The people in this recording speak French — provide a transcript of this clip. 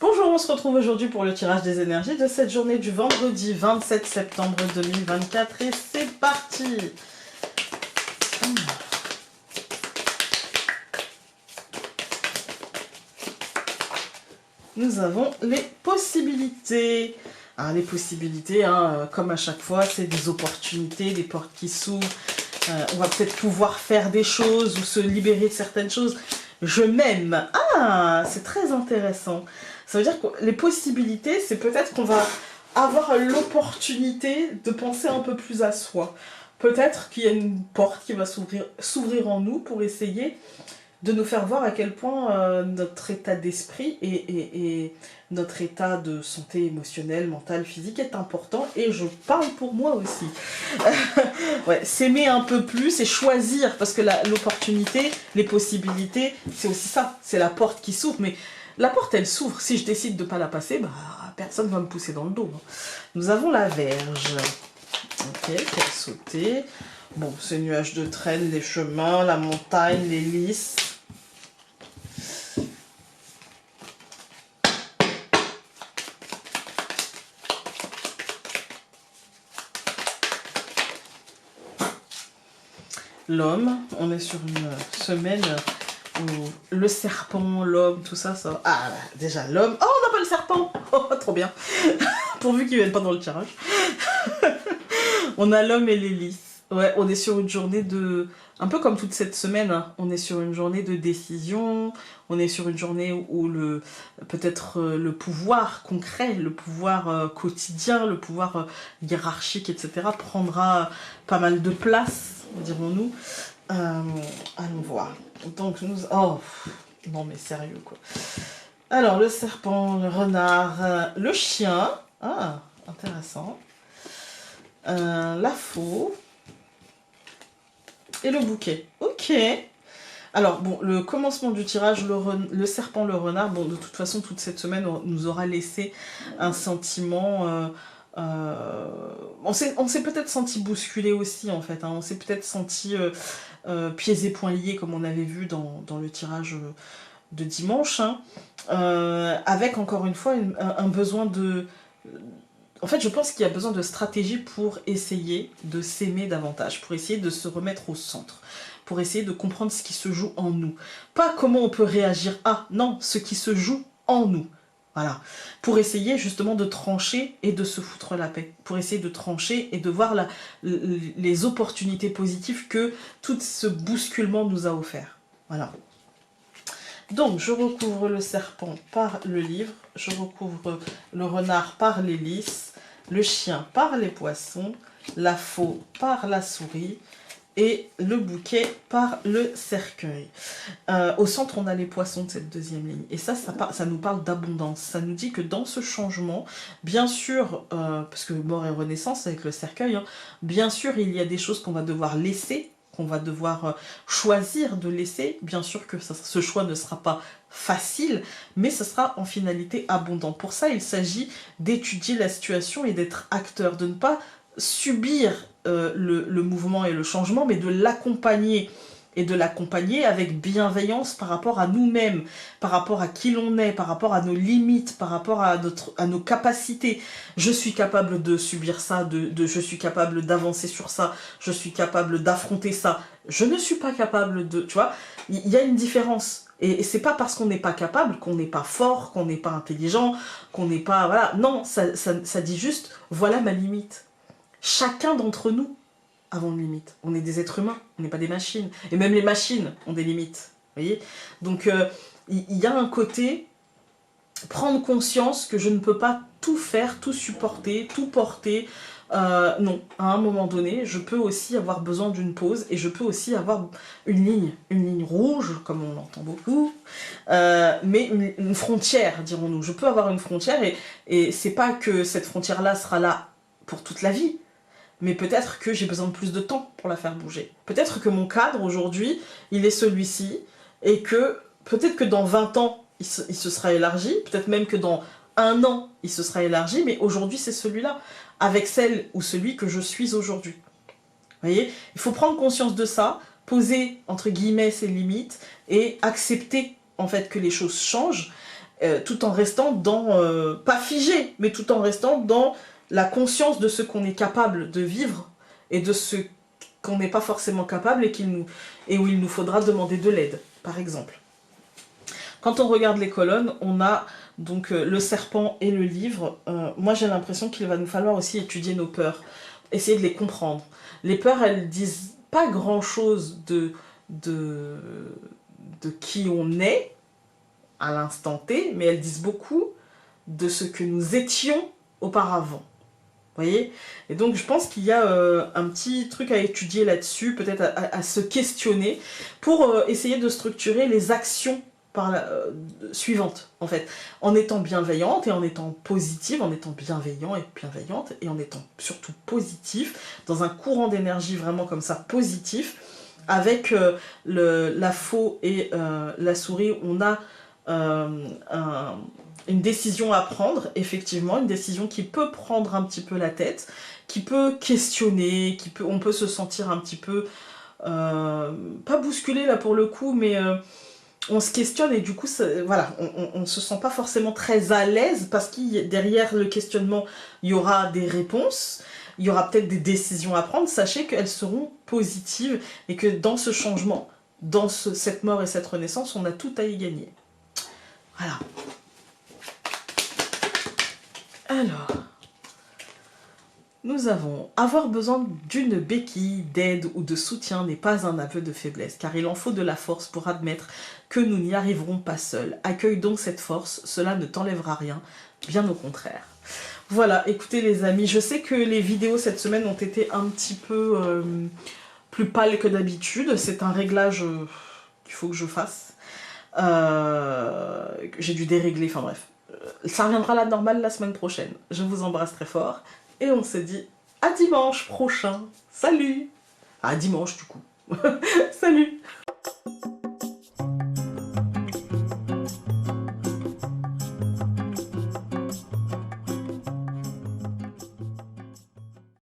Bonjour, on se retrouve aujourd'hui pour le tirage des énergies de cette journée du vendredi 27 septembre 2024 et c'est parti. Nous avons les possibilités. Alors, les possibilités, comme à chaque fois, c'est des opportunités, des portes qui s'ouvrent. On va peut-être pouvoir faire des choses ou se libérer de certaines choses. Je m'aime. Ah, c'est très intéressant. Ça veut dire que les possibilités, c'est peut-être qu'on va avoir l'opportunité de penser un peu plus à soi. Peut-être qu'il y a une porte qui va s'ouvrir en nous pour essayer de nous faire voir à quel point notre état d'esprit et notre état de santé émotionnelle, mentale, physique est important. Et je parle pour moi aussi. Ouais, s'aimer un peu plus et choisir, parce que l'opportunité, les possibilités, c'est aussi ça. C'est la porte qui s'ouvre, mais la porte, elle s'ouvre. Si je décide de ne pas la passer, bah, personne ne va me pousser dans le dos. Nous avons la Vierge. Ok, pour sauter. Bon, ces nuages de traîne, les chemins, la montagne, les lys. L'homme, on est sur une semaine où le serpent, l'homme, tout ça, ça... Ah, déjà, l'homme... Oh, on n'a pas le serpent. Oh, trop bien. Pourvu qu'il ne vienne pas dans le tirage. On a l'homme et les lys. Ouais, on est sur une journée de... Un peu comme toute cette semaine, on est sur une journée de décision, on est sur une journée où peut-être le pouvoir concret, le pouvoir quotidien, le pouvoir hiérarchique, etc. prendra pas mal de place, dirons-nous. Allons voir. Donc nous... Oh, non mais sérieux quoi. Alors, le serpent, le renard, le chien. Ah, intéressant. La faux. Et le bouquet. Ok. Alors, bon, le commencement du tirage, le serpent, le renard, bon, de toute façon, toute cette semaine nous aura laissé un sentiment... on s'est peut-être senti bousculé aussi, en fait. On s'est peut-être senti pieds et poings liés, comme on avait vu dans le tirage de dimanche. Avec, encore une fois, un besoin de... En fait, je pense qu'il y a besoin de stratégie pour essayer de s'aimer davantage, pour essayer de se remettre au centre, pour essayer de comprendre ce qui se joue en nous. Pas comment on peut réagir à, non, ce qui se joue en nous. Voilà. Pour essayer justement de trancher et de se foutre la paix. Pour essayer de trancher et de voir les opportunités positives que tout ce bousculement nous a offert. Voilà. Donc, je recouvre le serpent par le livre, je recouvre le renard par les lys, le chien par les poissons, la faux par la souris et le bouquet par le cercueil. Au centre, on a les poissons de cette deuxième ligne. Et ça nous parle d'abondance. Ça nous dit que dans ce changement, bien sûr, parce que mort et renaissance avec le cercueil, bien sûr, il y a des choses qu'on va devoir laisser, qu'on va devoir choisir de laisser. Bien sûr que ce choix ne sera pas facile, mais ce sera en finalité abondant. Pour ça, il s'agit d'étudier la situation et d'être acteur, de ne pas subir le mouvement et le changement, mais de l'accompagner. Et de l'accompagner avec bienveillance par rapport à nous-mêmes, par rapport à qui l'on est, par rapport à nos limites, par rapport à nos capacités. Je suis capable de subir ça, je suis capable d'avancer sur ça, je suis capable d'affronter ça. Je ne suis pas capable de... Tu vois, il y a une différence. Et c'est pas parce qu'on n'est pas capable qu'on n'est pas fort, qu'on n'est pas intelligent, qu'on n'est pas... Voilà. Non, ça dit juste, voilà ma limite. Chacun d'entre nous avons une limite. On est des êtres humains, on n'est pas des machines. Et même les machines ont des limites. Vous voyez ? Donc, il y a un côté, prendre conscience que je ne peux pas tout faire, tout supporter, tout porter. Non, à un moment donné, je peux aussi avoir besoin d'une pause et je peux aussi avoir une ligne rouge, comme on l'entend beaucoup, mais une frontière, dirons-nous. Je peux avoir une frontière et c'est pas que cette frontière-là sera là pour toute la vie. Mais peut-être que j'ai besoin de plus de temps pour la faire bouger. Peut-être que mon cadre aujourd'hui, il est celui-ci, et que peut-être que dans 20 ans, il se sera élargi, peut-être même que dans 1 an, il se sera élargi, mais aujourd'hui, c'est celui-là, avec celle ou celui que je suis aujourd'hui. Vous voyez ? Il faut prendre conscience de ça, poser, entre guillemets, ses limites, et accepter, en fait, que les choses changent, tout en restant dans, pas figé, mais tout en restant dans la conscience de ce qu'on est capable de vivre et de ce qu'on n'est pas forcément capable et où il nous faudra demander de l'aide, par exemple. Quand on regarde les colonnes, on a donc le serpent et le livre. Moi, j'ai l'impression qu'il va nous falloir aussi étudier nos peurs, essayer de les comprendre. Les peurs, elles disent pas grand-chose de qui on est à l'instant T, mais elles disent beaucoup de ce que nous étions auparavant. Vous voyez? Et donc je pense qu'il y a un petit truc à étudier là-dessus, peut-être à se questionner, pour essayer de structurer les actions suivantes, en fait, en étant bienveillante et en étant positive, en étant bienveillant et bienveillante, et en étant surtout positif, dans un courant d'énergie vraiment comme ça, positif, avec la faux et la souris, on a une décision à prendre, effectivement, une décision qui peut prendre un petit peu la tête, qui peut questionner, on peut se sentir un petit peu, pas bousculé là pour le coup, mais on se questionne et du coup, voilà, on se sent pas forcément très à l'aise parce que derrière le questionnement, il y aura des réponses, il y aura peut-être des décisions à prendre. Sachez qu'elles seront positives et que dans ce changement, dans cette mort et cette renaissance, on a tout à y gagner. Voilà. Alors, nous avons « Avoir besoin d'une béquille, d'aide ou de soutien n'est pas un aveu de faiblesse, car il en faut de la force pour admettre que nous n'y arriverons pas seuls. Accueille donc cette force, cela ne t'enlèvera rien, bien au contraire. » Voilà, écoutez les amis, je sais que les vidéos cette semaine ont été un petit peu plus pâles que d'habitude. C'est un réglage qu'il faut que je fasse. J'ai dû dérégler, enfin bref. Ça reviendra à la normale la semaine prochaine. Je vous embrasse très fort. Et on se dit à dimanche prochain. Salut! À dimanche du coup. Salut!